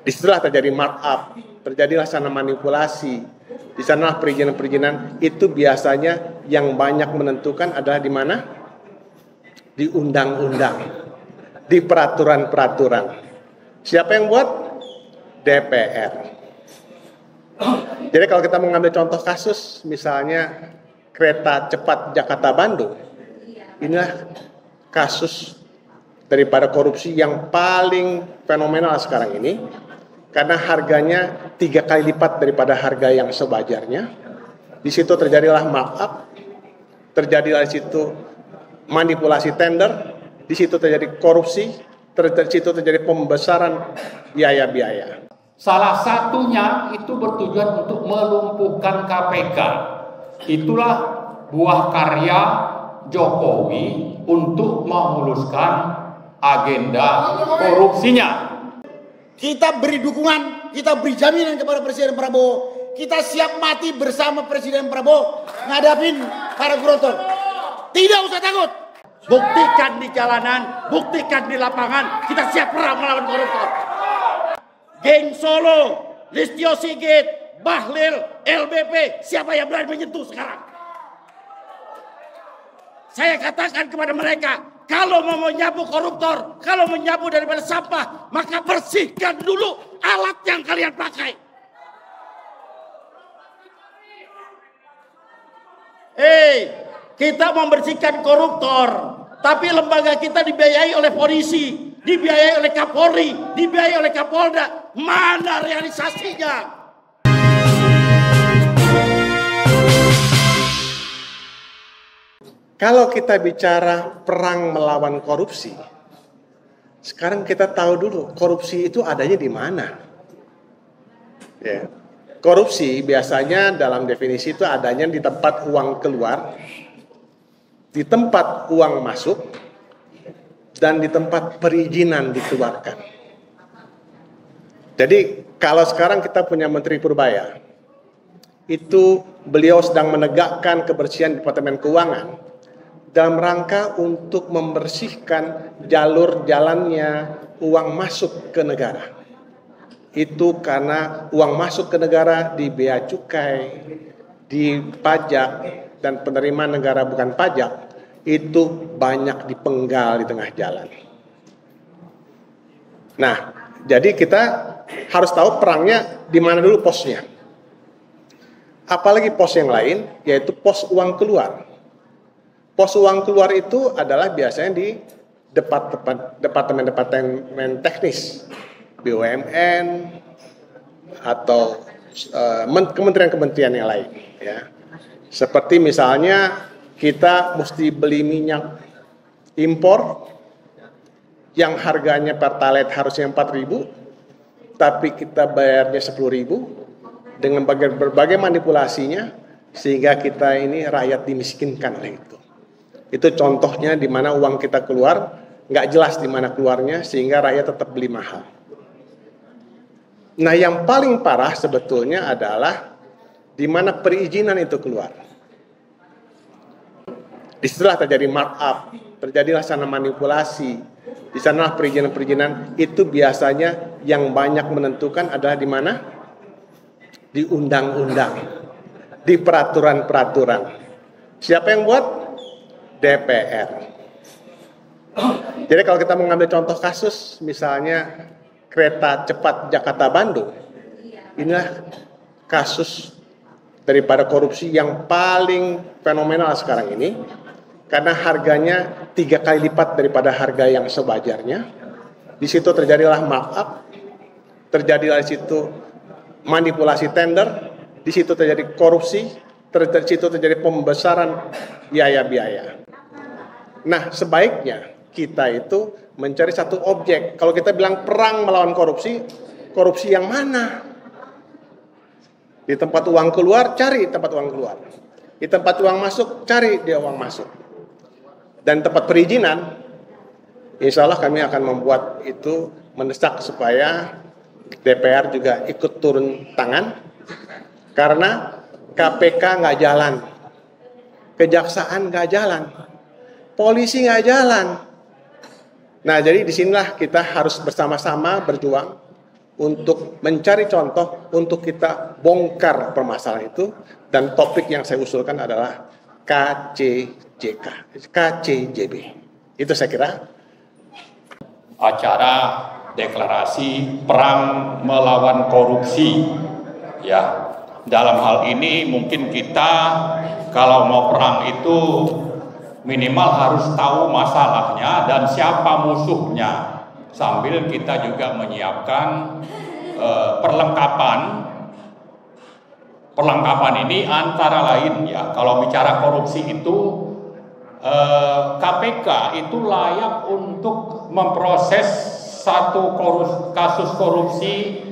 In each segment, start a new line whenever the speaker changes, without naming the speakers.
Disitulah terjadi markup, terjadilah sana manipulasi. Di sanalah perizinan-perizinan itu biasanya yang banyak menentukan adalah di mana? Di undang-undang, di peraturan-peraturan. Siapa yang buat? DPR. Jadi kalau kita mengambil contoh kasus, misalnya kereta cepat Jakarta-Bandung, inilah kasus daripada korupsi yang paling fenomenal sekarang ini, karena harganya 3 kali lipat daripada harga yang sewajarnya. Di situ terjadilah markup, terjadilah di situ manipulasi tender, di situ terjadi korupsi, di situ terjadi pembesaran biaya-biaya.
Salah satunya itu bertujuan untuk melumpuhkan KPK. Itulah buah karya Jokowi untuk memuluskan agenda korupsinya.
Kita beri dukungan, kita beri jaminan kepada Presiden Prabowo. Kita siap mati bersama Presiden Prabowo ngadapin para koruptor. Tidak usah takut. Buktikan di jalanan, buktikan di lapangan. Kita siap perang melawan koruptor. Geng Solo, Listio Sigit, Bahlil, LBP, siapa yang berani menyentuh sekarang? Saya katakan kepada mereka, kalau mau menyapu koruptor, kalau menyapu daripada sampah, maka bersihkan dulu alat yang kalian pakai. Kita membersihkan koruptor, tapi lembaga kita dibiayai oleh polisi, dibiayai oleh Kapolri, dibiayai oleh Kapolda. Mana realisasinya?
Kalau kita bicara perang melawan korupsi, sekarang kita tahu dulu korupsi itu adanya di mana. Ya. Korupsi biasanya dalam definisi itu adanya di tempat uang keluar, di tempat uang masuk, dan di tempat perizinan dikeluarkan. Jadi kalau sekarang kita punya Menteri Purbaya, itu beliau sedang menegakkan kebersihan Departemen Keuangan dalam rangka untuk membersihkan jalur jalannya uang masuk ke negara. Itu karena uang masuk ke negara di bea cukai, di pajak, dan penerimaan negara bukan pajak, itu banyak dipenggal di tengah jalan. Nah, jadi kita harus tahu perangnya di mana dulu posnya. Apalagi pos yang lain, yaitu pos uang keluar. Pos uang keluar itu adalah biasanya di departemen-departemen teknis, BUMN, atau kementerian-kementerian yang lain. Ya. Seperti misalnya kita mesti beli minyak impor yang harganya pertalite harusnya 4.000, tapi kita bayarnya 10.000 dengan berbagai manipulasinya, sehingga kita ini rakyat dimiskinkan oleh itu. Itu contohnya di mana uang kita keluar, nggak jelas di mana keluarnya, sehingga rakyat tetap beli mahal. Nah, yang paling parah sebetulnya adalah di mana perizinan itu keluar. Disitulah terjadi markup, terjadilah sana manipulasi. Di sanalah perizinan-perizinan itu biasanya yang banyak menentukan adalah di mana? Di undang-undang, di peraturan-peraturan. Siapa yang buat? DPR. Jadi kalau kita mengambil contoh kasus, misalnya kereta cepat Jakarta-Bandung, inilah kasus daripada korupsi yang paling fenomenal sekarang ini, karena harganya 3 kali lipat daripada harga yang sewajarnya. Di situ terjadilah markup, terjadilah di situ manipulasi tender, di situ terjadi korupsi, di situ terjadi pembesaran biaya-biaya. Nah, sebaiknya kita itu mencari satu objek. Kalau kita bilang perang melawan korupsi, korupsi yang mana? Di tempat uang keluar, cari tempat uang keluar. Di tempat uang masuk, cari dia uang masuk. Dan tempat perizinan, insya Allah kami akan membuat itu, mendesak supaya DPR juga ikut turun tangan, karena KPK nggak jalan, kejaksaan nggak jalan, polisi nggak jalan. Nah, jadi disinilah kita harus bersama-sama berjuang untuk mencari contoh untuk kita bongkar permasalahan itu, dan topik yang saya usulkan adalah KCJB. Itu saya kira.
Acara deklarasi perang melawan korupsi, ya. Dalam hal ini mungkin kita kalau mau perang itu minimal harus tahu masalahnya dan siapa musuhnya, sambil kita juga menyiapkan perlengkapan ini antara lain, ya. Kalau bicara korupsi itu KPK itu layak untuk memproses satu kasus korupsi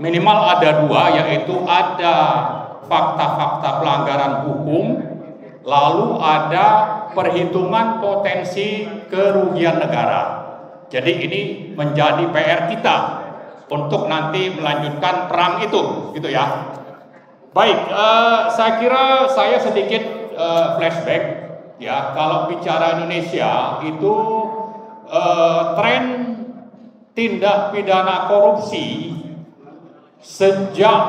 minimal ada 2, yaitu ada fakta-fakta pelanggaran hukum, lalu ada perhitungan potensi kerugian negara. Jadi ini menjadi PR kita untuk nanti melanjutkan perang itu, gitu ya. Baik, saya kira saya sedikit flashback. Ya, kalau bicara Indonesia itu tren tindak pidana korupsi sejak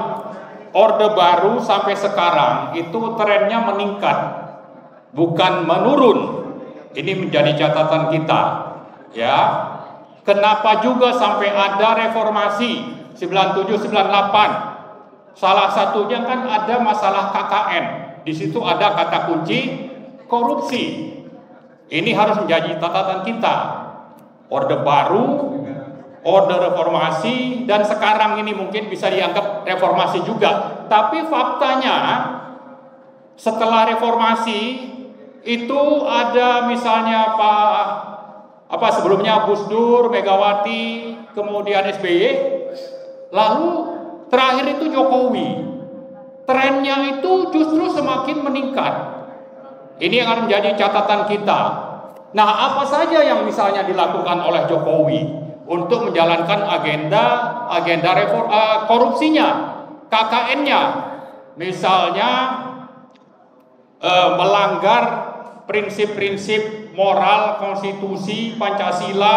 Orde Baru sampai sekarang itu trennya meningkat, bukan menurun. Ini menjadi catatan kita. Ya, kenapa juga sampai ada reformasi 97-98? Salah satunya kan ada masalah KKN. Di situ ada kata kunci korupsi. Ini harus menjadi catatan kita. Orde Baru, Orde Reformasi, dan sekarang ini mungkin bisa dianggap reformasi juga. Tapi faktanya setelah reformasi itu ada misalnya sebelumnya Gus Dur, Megawati, kemudian SBY, lalu terakhir itu Jokowi. Trennya itu justru semakin meningkat. Ini yang harus menjadi catatan kita. Nah, apa saja yang misalnya dilakukan oleh Jokowi untuk menjalankan agenda korupsinya, KKN-nya, misalnya melanggar prinsip-prinsip moral, konstitusi, Pancasila,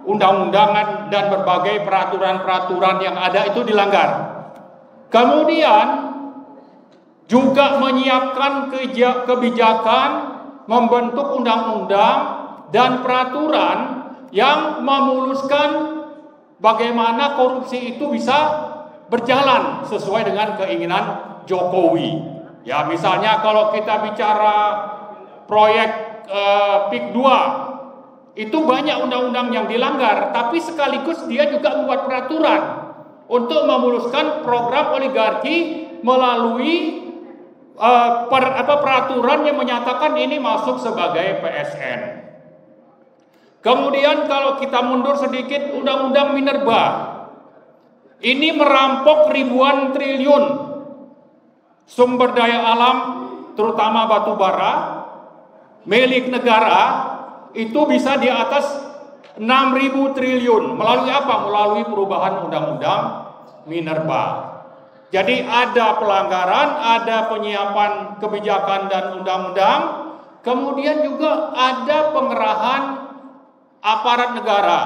undang-undangan, dan berbagai peraturan-peraturan yang ada itu dilanggar. Kemudian juga menyiapkan kebijakan, membentuk undang-undang dan peraturan yang memuluskan bagaimana korupsi itu bisa berjalan sesuai dengan keinginan Jokowi. Ya, misalnya kalau kita bicara proyek PIK 2, itu banyak undang-undang yang dilanggar, tapi sekaligus dia juga membuat peraturan untuk memuluskan program oligarki melalui peraturan yang menyatakan ini masuk sebagai PSN. Kemudian kalau kita mundur sedikit, Undang-Undang Minerba ini merampok ribuan triliun sumber daya alam, terutama batu bara milik negara, itu bisa di atas 6.000 triliun. Melalui apa? Melalui perubahan Undang-Undang Minerba. Jadi ada pelanggaran, ada penyiapan kebijakan dan undang-undang, kemudian juga ada pengerahan aparat negara,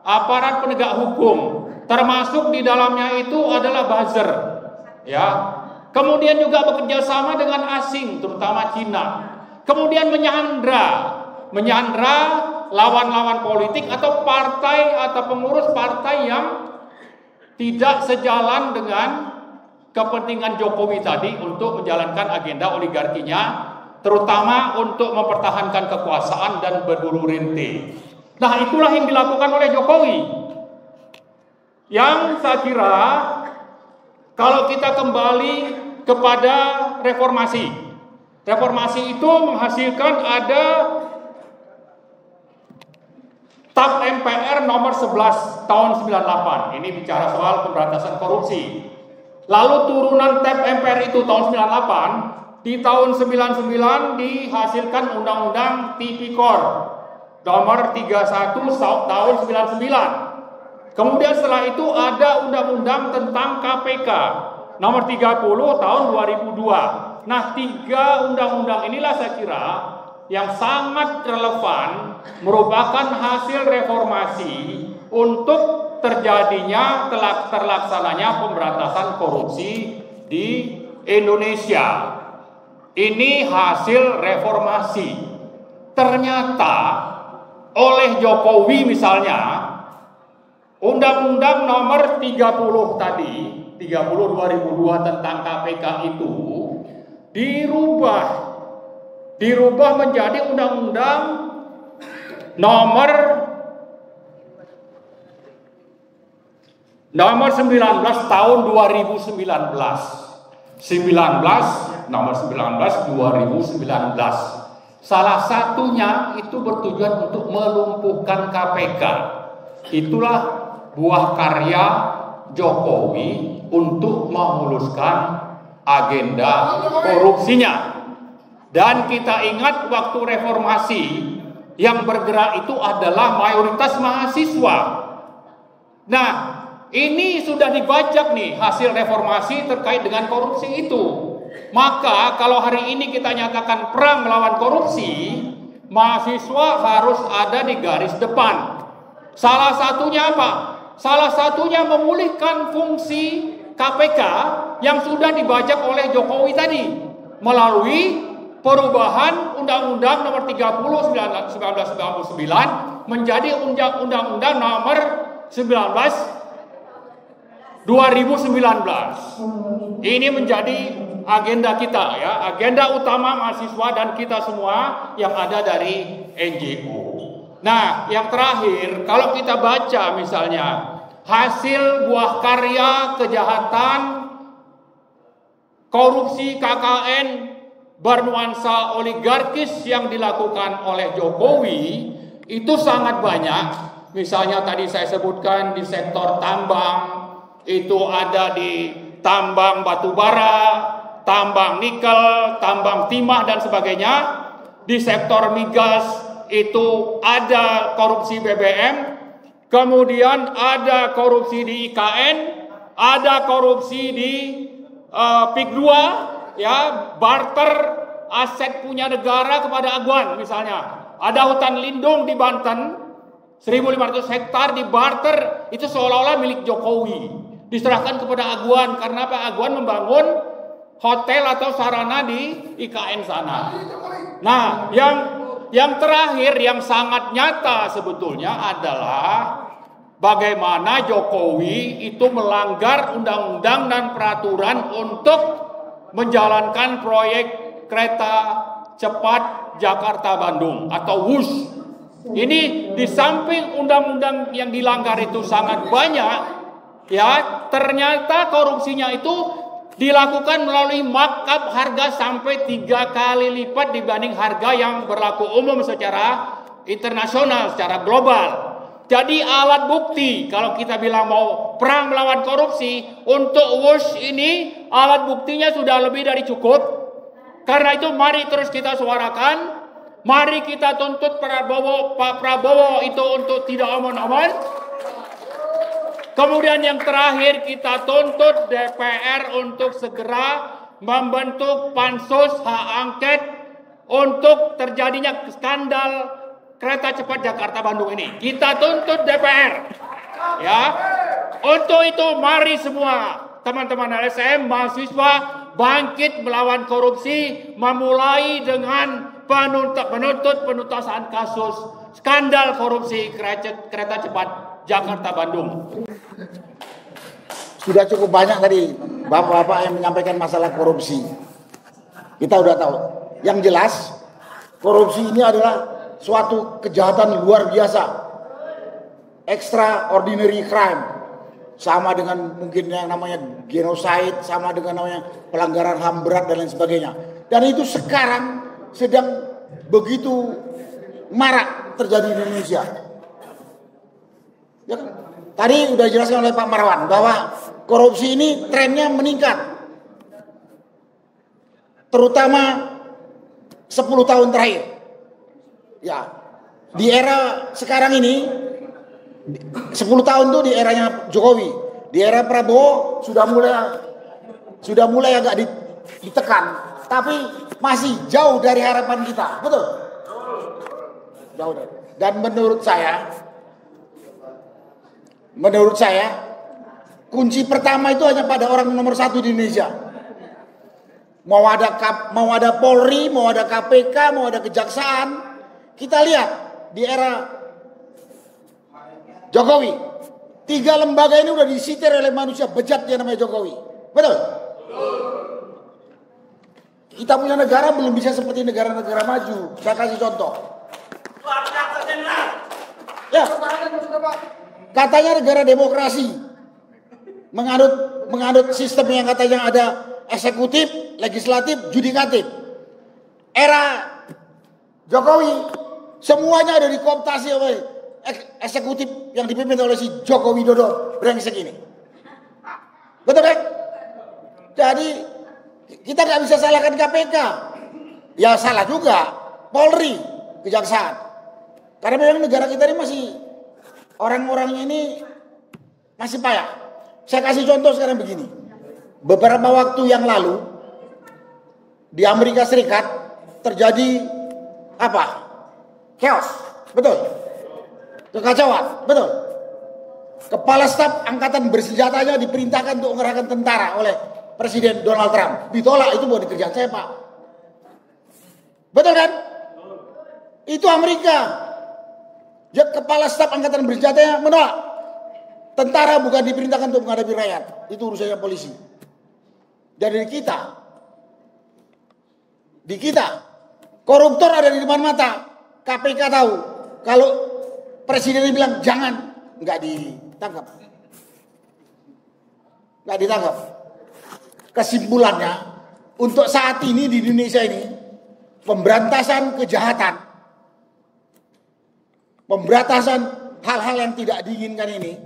aparat penegak hukum, termasuk di dalamnya itu adalah buzzer, ya. Kemudian juga bekerja sama dengan asing, terutama Cina. Kemudian menyandra lawan-lawan politik atau partai atau pengurus partai yang tidak sejalan dengan kepentingan Jokowi tadi untuk menjalankan agenda oligarkinya, terutama untuk mempertahankan kekuasaan dan berburu rente. Nah, itulah yang dilakukan oleh Jokowi. Yang saya kira kalau kita kembali kepada reformasi itu menghasilkan ada TAP MPR nomor 11 tahun 98. Ini bicara soal pemberantasan korupsi. Lalu turunan TAP MPR itu tahun 98, di tahun 99 dihasilkan Undang-Undang Tipikor nomor 31 tahun 99. Kemudian setelah itu ada Undang-Undang tentang KPK nomor 30 tahun 2002. Nah, 3 undang-undang inilah saya kira yang sangat relevan, merupakan hasil reformasi untuk terjadinya terlaksananya pemberantasan korupsi di Indonesia. Ini hasil reformasi. Ternyata oleh Jokowi misalnya, Undang-Undang nomor 30 tadi, 30 2002 tentang KPK itu dirubah menjadi Undang-Undang nomor 19 tahun 2019. Nomor 19 2019. Salah satunya itu bertujuan untuk melumpuhkan KPK. Itulah buah karya Jokowi untuk memuluskan agenda korupsinya. Dan kita ingat waktu reformasi yang bergerak itu adalah mayoritas mahasiswa. Nah, ini sudah dibajak nih hasil reformasi terkait dengan korupsi itu. Maka kalau hari ini kita nyatakan perang melawan korupsi, mahasiswa harus ada di garis depan. Salah satunya apa? Salah satunya memulihkan fungsi KPK yang sudah dibajak oleh Jokowi tadi melalui perubahan Undang-Undang nomor 30 1999 menjadi Undang-Undang nomor 2019. Ini menjadi agenda kita ya, agenda utama mahasiswa dan kita semua yang ada dari NGO. Nah, yang terakhir, kalau kita baca misalnya hasil buah karya kejahatan korupsi KKN bernuansa oligarkis yang dilakukan oleh Jokowi itu sangat banyak. Misalnya tadi saya sebutkan di sektor tambang, itu ada di tambang batu bara, tambang nikel, tambang timah dan sebagainya. Di sektor migas itu ada korupsi BBM, kemudian ada korupsi di IKN, ada korupsi di PIK 2, ya, barter aset punya negara kepada aguan misalnya. Ada hutan lindung di Banten, 1.500 hektar di barter, itu seolah-olah milik Jokowi, diserahkan kepada aguan karena Pak Aguan membangun hotel atau sarana di IKN sana. Nah, yang terakhir yang sangat nyata sebetulnya adalah bagaimana Jokowi itu melanggar undang-undang dan peraturan untuk menjalankan proyek kereta cepat Jakarta-Bandung atau WUS. Ini di samping undang-undang yang dilanggar itu sangat banyak, ya, ternyata korupsinya itu dilakukan melalui markup harga sampai 3 kali lipat dibanding harga yang berlaku umum secara internasional, secara global. Jadi alat bukti kalau kita bilang mau perang melawan korupsi, untuk WUS ini alat buktinya sudah lebih dari cukup. Karena itu mari terus kita suarakan, mari kita tuntut Pak Prabowo itu untuk tidak omon-omon. Kemudian yang terakhir kita tuntut DPR untuk segera membentuk pansus hak angket untuk terjadinya skandal kereta cepat Jakarta-Bandung ini. Kita tuntut DPR. Ya. Untuk itu mari semua teman-teman LSM, mahasiswa bangkit melawan korupsi, memulai dengan penuntasan kasus skandal korupsi kereta cepat Jakarta-Bandung.
Sudah cukup banyak tadi bapak-bapak yang menyampaikan masalah korupsi. Kita udah tahu. Yang jelas korupsi ini adalah suatu kejahatan luar biasa, extraordinary crime, sama dengan mungkin yang namanya genocide, sama dengan namanya pelanggaran HAM berat dan lain sebagainya. Dan itu sekarang sedang begitu marak terjadi di Indonesia. Ya kan? Tadi udah dijelaskan oleh Pak Marwan bahwa korupsi ini trennya meningkat, terutama 10 tahun terakhir. Ya, di era sekarang ini 10 tahun tuh di eranya Jokowi. Di era Prabowo sudah mulai agak ditekan, tapi masih jauh dari harapan kita. Betul? Jauh dari. Dan menurut saya menurut saya kunci pertama itu hanya pada orang nomor 1 di Indonesia. Mau ada Polri, mau ada KPK, mau ada Kejaksaan. Kita lihat di era Jokowi, 3 lembaga ini udah disitir oleh manusia bejat yang namanya Jokowi. Betul? Kita punya negara belum bisa seperti negara-negara maju. Saya kasih contoh. Ya, katanya negara demokrasi, menganut sistem yang katanya ada eksekutif, legislatif, judikatif. Era Jokowi semuanya ada dikooptasi oleh eksekutif yang dipimpin oleh si Joko Widodo brengsek ini. Betul kan? Jadi kita nggak bisa salahkan KPK. Ya salah juga Polri, Kejaksaan. Karena memang negara kita ini masih orang-orangnya ini masih payah. Saya kasih contoh sekarang begini. Beberapa waktu yang lalu di Amerika Serikat terjadi apa? Chaos, betul? Kekacauan, betul? Kepala staf angkatan bersenjatanya diperintahkan untuk mengerahkan tentara oleh Presiden Donald Trump. Ditolak, itu bukan kerjaan saya, Pak. Betul kan? Itu Amerika. Ya, kepala staf angkatan bersenjatanya menolak. Tentara bukan diperintahkan untuk menghadapi rakyat. Itu urusannya polisi. Dan di kita, koruptor ada di depan mata. KPK tahu. Kalau Presiden bilang jangan, nggak ditangkap. Nggak ditangkap. Kesimpulannya, untuk saat ini di Indonesia ini, pemberantasan kejahatan, pemberantasan hal-hal yang tidak diinginkan ini,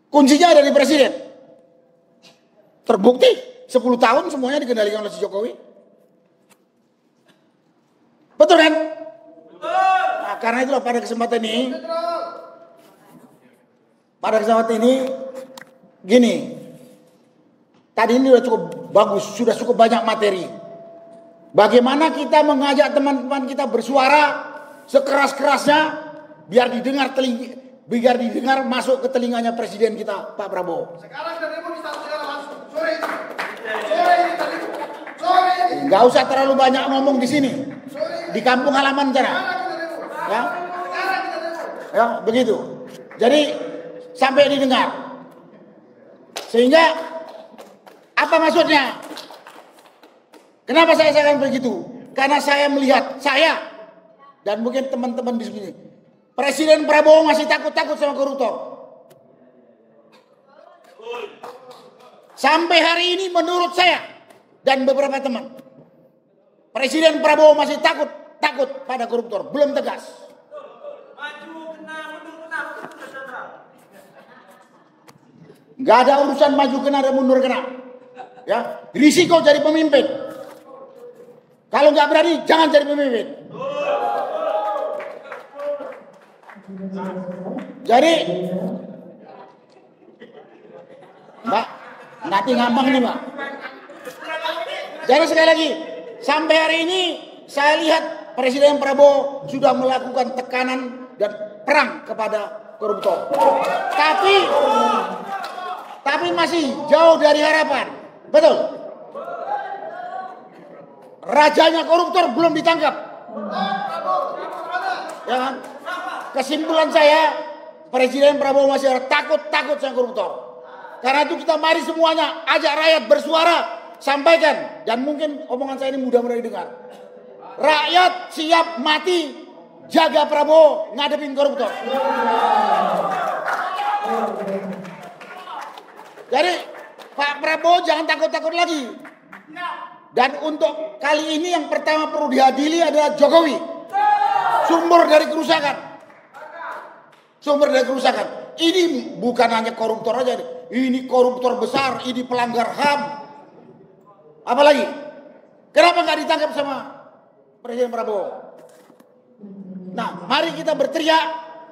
kuncinya ada di Presiden. Terbukti 10 tahun semuanya dikendalikan oleh si Jokowi. Betul kan? Nah, karena itulah pada kesempatan ini gini. Tadi ini sudah cukup bagus, sudah cukup banyak materi. Bagaimana kita mengajak teman-teman kita bersuara sekeras-kerasnya biar didengar masuk ke telinganya Presiden kita Pak Prabowo.
Sekarang kita demo di satu negara langsung. Sore ini tadi. Sore ini.
Nggak usah terlalu banyak ngomong di sini. Di kampung halaman sana. Ya. Ya, begitu. Jadi sampai didengar. Sehingga apa maksudnya? Kenapa saya akan begitu? Karena saya melihat dan mungkin teman-teman di sini, Presiden Prabowo masih takut-takut sama koruptor. Sampai hari ini menurut saya dan beberapa teman, Presiden Prabowo masih takut pada koruptor, belum tegas. Gak ada urusan maju kena dan mundur kena. Ya, risiko jadi pemimpin. Kalau nggak berani, jangan jadi pemimpin. Jadi, Mbak, nanti ngambang nih, Mbak. Jadi sekali lagi, sampai hari ini saya lihat Presiden Prabowo sudah melakukan tekanan dan perang kepada koruptor. Tapi masih jauh dari harapan. Betul. Rajanya koruptor belum ditangkap. Ya kan? Kesimpulan saya, Presiden Prabowo masih takut sama koruptor. Karena itu kita mari semuanya ajak rakyat bersuara, sampaikan, dan mungkin omongan saya ini mudah-mudahan didengar. Rakyat siap mati jaga Prabowo ngadepin koruptor. Jadi Pak Prabowo jangan takut-takut lagi. Dan untuk kali ini yang pertama perlu diadili adalah Jokowi. Sumber dari kerusakan. Ini bukan hanya koruptor aja. Ini koruptor besar, ini pelanggar HAM. Apalagi? Kenapa nggak ditangkap sama Presiden Prabowo? Nah, mari kita berteriak,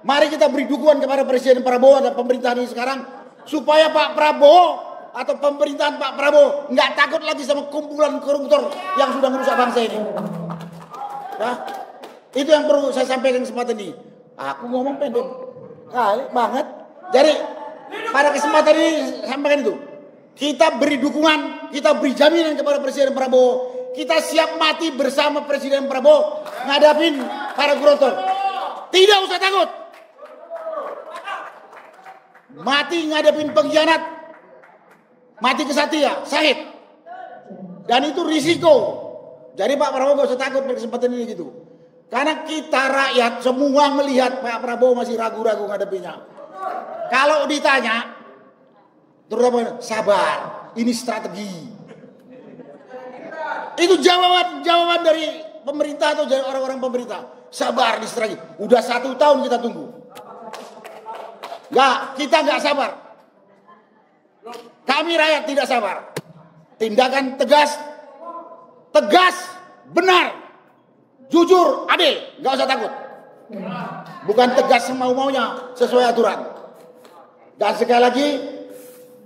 mari kita beri dukungan kepada Presiden Prabowo dan pemerintahan ini sekarang, supaya Pak Prabowo atau pemerintahan Pak Prabowo nggak takut lagi sama kumpulan koruptor yang sudah merusak bangsa ini. Nah, itu yang perlu saya sampaikan kesempatan ini. Aku ngomong pendek. Kali banget. Jadi pada kesempatan ini sampaikan itu. Kita beri dukungan, kita beri jaminan kepada Presiden Prabowo. Kita siap mati bersama Presiden Prabowo ngadapin para koruptor. Tidak usah takut. Mati ngadepin pengkhianat, mati kesatria, syahid. Dan itu risiko. Jadi Pak Prabowo gak usah takut pada kesempatan ini gitu. Karena kita rakyat semua melihat Pak Prabowo masih ragu-ragu ngadepinya. Kalau ditanya, terutama sabar, ini strategi. Itu jawaban dari pemerintah atau dari orang-orang pemerintah. Sabar di strategi. Udah 1 tahun kita tunggu. Kita nggak sabar. Kami rakyat tidak sabar. Tindakan tegas, benar, jujur, adil, nggak usah takut. Bukan tegas semau-maunya, sesuai aturan. Dan sekali lagi,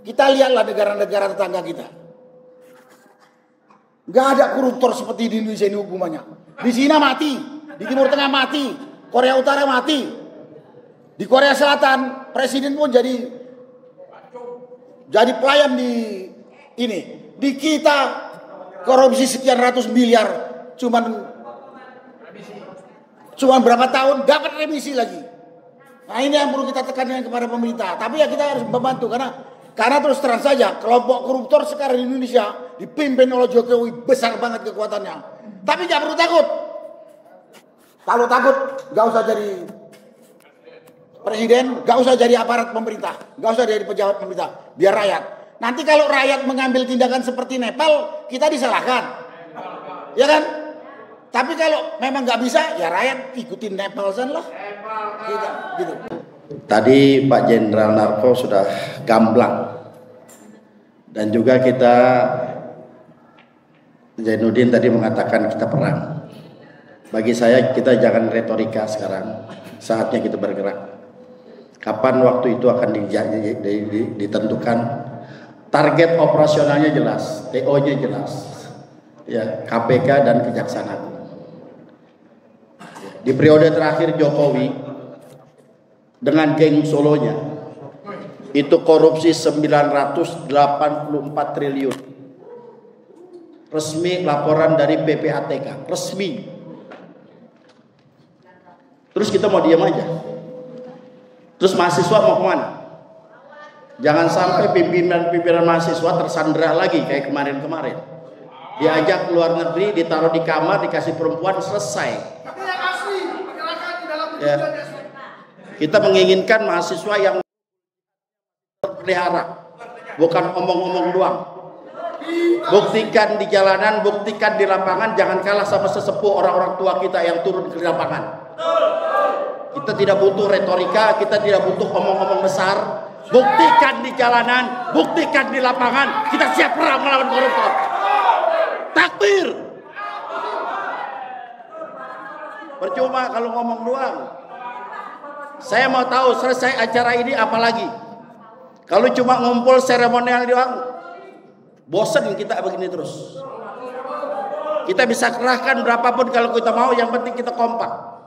kita lihatlah negara-negara tetangga kita. Nggak ada koruptor seperti di Indonesia ini hukumannya. Di Cina mati, di Timur Tengah mati, Korea Utara mati, di Korea Selatan presiden pun jadi pelayan di ini. Di kita korupsi sekian ratus miliar, cuman berapa tahun dapat remisi lagi. Nah ini yang perlu kita tekankan kepada pemerintah. Tapi ya kita harus membantu karena terus terang saja kelompok koruptor sekarang di Indonesia dipimpin oleh Jokowi besar banget kekuatannya. Tapi jangan perlu takut. Kalau takut gak usah jadi presiden, gak usah jadi aparat pemerintah, gak usah jadi pejabat pemerintah. Biar rakyat. Nanti kalau rakyat mengambil tindakan seperti Nepal, kita disalahkan. Ya kan? Tapi kalau memang nggak bisa, ya rakyat ikutin Nepal sana lah. Gitu.
Tadi Pak Jenderal Narko sudah gamblang. Dan juga kita, Zainuddin tadi mengatakan kita perang. Bagi saya kita jangan retorika sekarang. Saatnya kita bergerak. Kapan waktu itu akan ditentukan? Target operasionalnya jelas, TO-nya jelas, ya KPK dan Kejaksaan Agung. Di periode terakhir Jokowi dengan geng Solonya itu korupsi 984 triliun. Resmi laporan dari PPATK, resmi. Terus kita mau diam aja. Terus mahasiswa mau kemana? Jangan sampai pimpinan mahasiswa tersandera lagi kayak kemarin-kemarin. Diajak ke luar negeri, ditaruh di kamar, dikasih perempuan, selesai.
Tapi yang asli, masyarakat di dalam
Ya. Kita menginginkan mahasiswa yang terpelihara, bukan omong-omong doang. Buktikan di jalanan, buktikan di lapangan, jangan kalah sama sesepuh orang-orang tua kita yang turun ke lapangan. Kita tidak butuh retorika, kita tidak butuh omong-omong besar. Buktikan di jalanan, buktikan di lapangan, kita siap perang melawan koruptor. Takbir. Percuma kalau ngomong doang. Saya mau tahu selesai acara ini apa lagi. Kalau cuma ngumpul seremonial doang, bosan kita begini terus. Kita bisa kerahkan berapapun kalau kita mau, yang penting kita kompak.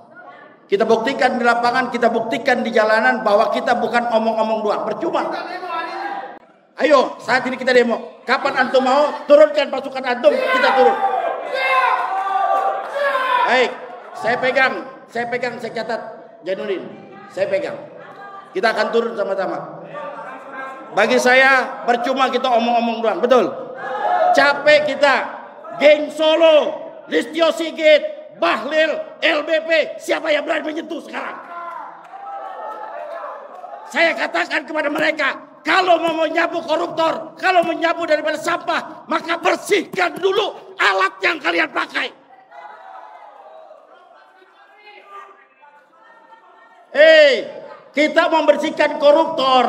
Kita buktikan di lapangan, kita buktikan di jalanan bahwa kita bukan omong-omong doang. Percuma. Ayo, saat ini kita demo. Kapan antum mau turunkan pasukan antum, kita turun. Baik, saya pegang, saya catat, Zainuddin. Saya pegang. Kita akan turun sama-sama. Bagi saya, percuma kita omong-omong doang. Betul? Capek kita. Geng Solo, Listio Sigit, Bahlil, LBP, siapa yang berani menyentuh sekarang? Saya katakan kepada mereka, kalau mau menyapu koruptor, kalau menyapu daripada sampah, maka bersihkan dulu alat yang kalian pakai. Kita membersihkan koruptor,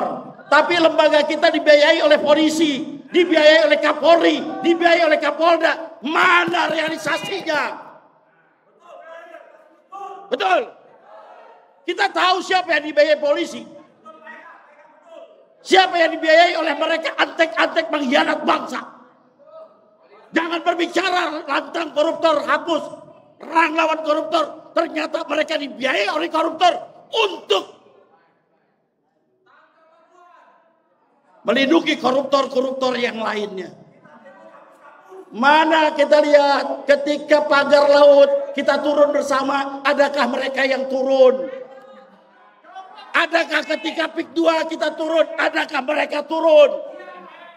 tapi lembaga kita dibiayai oleh polisi, dibiayai oleh Kapolri, dibiayai oleh Kapolda. Mana realisasinya? Betul. Kita tahu siapa yang dibiayai polisi. Siapa yang dibiayai oleh mereka antek-antek pengkhianat bangsa. Jangan berbicara lantang koruptor, hapus. Perang lawan koruptor. Ternyata mereka dibiayai oleh koruptor untuk melindungi koruptor-koruptor yang lainnya. Mana kita lihat ketika pagar laut kita turun bersama, adakah mereka yang turun? Adakah ketika PIK 2 kita turun, adakah mereka turun?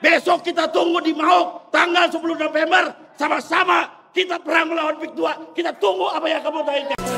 Besok kita tunggu di Mauk tanggal 10 November, sama-sama kita perang melawan PIK 2. Kita tunggu apa yang kamu tahu.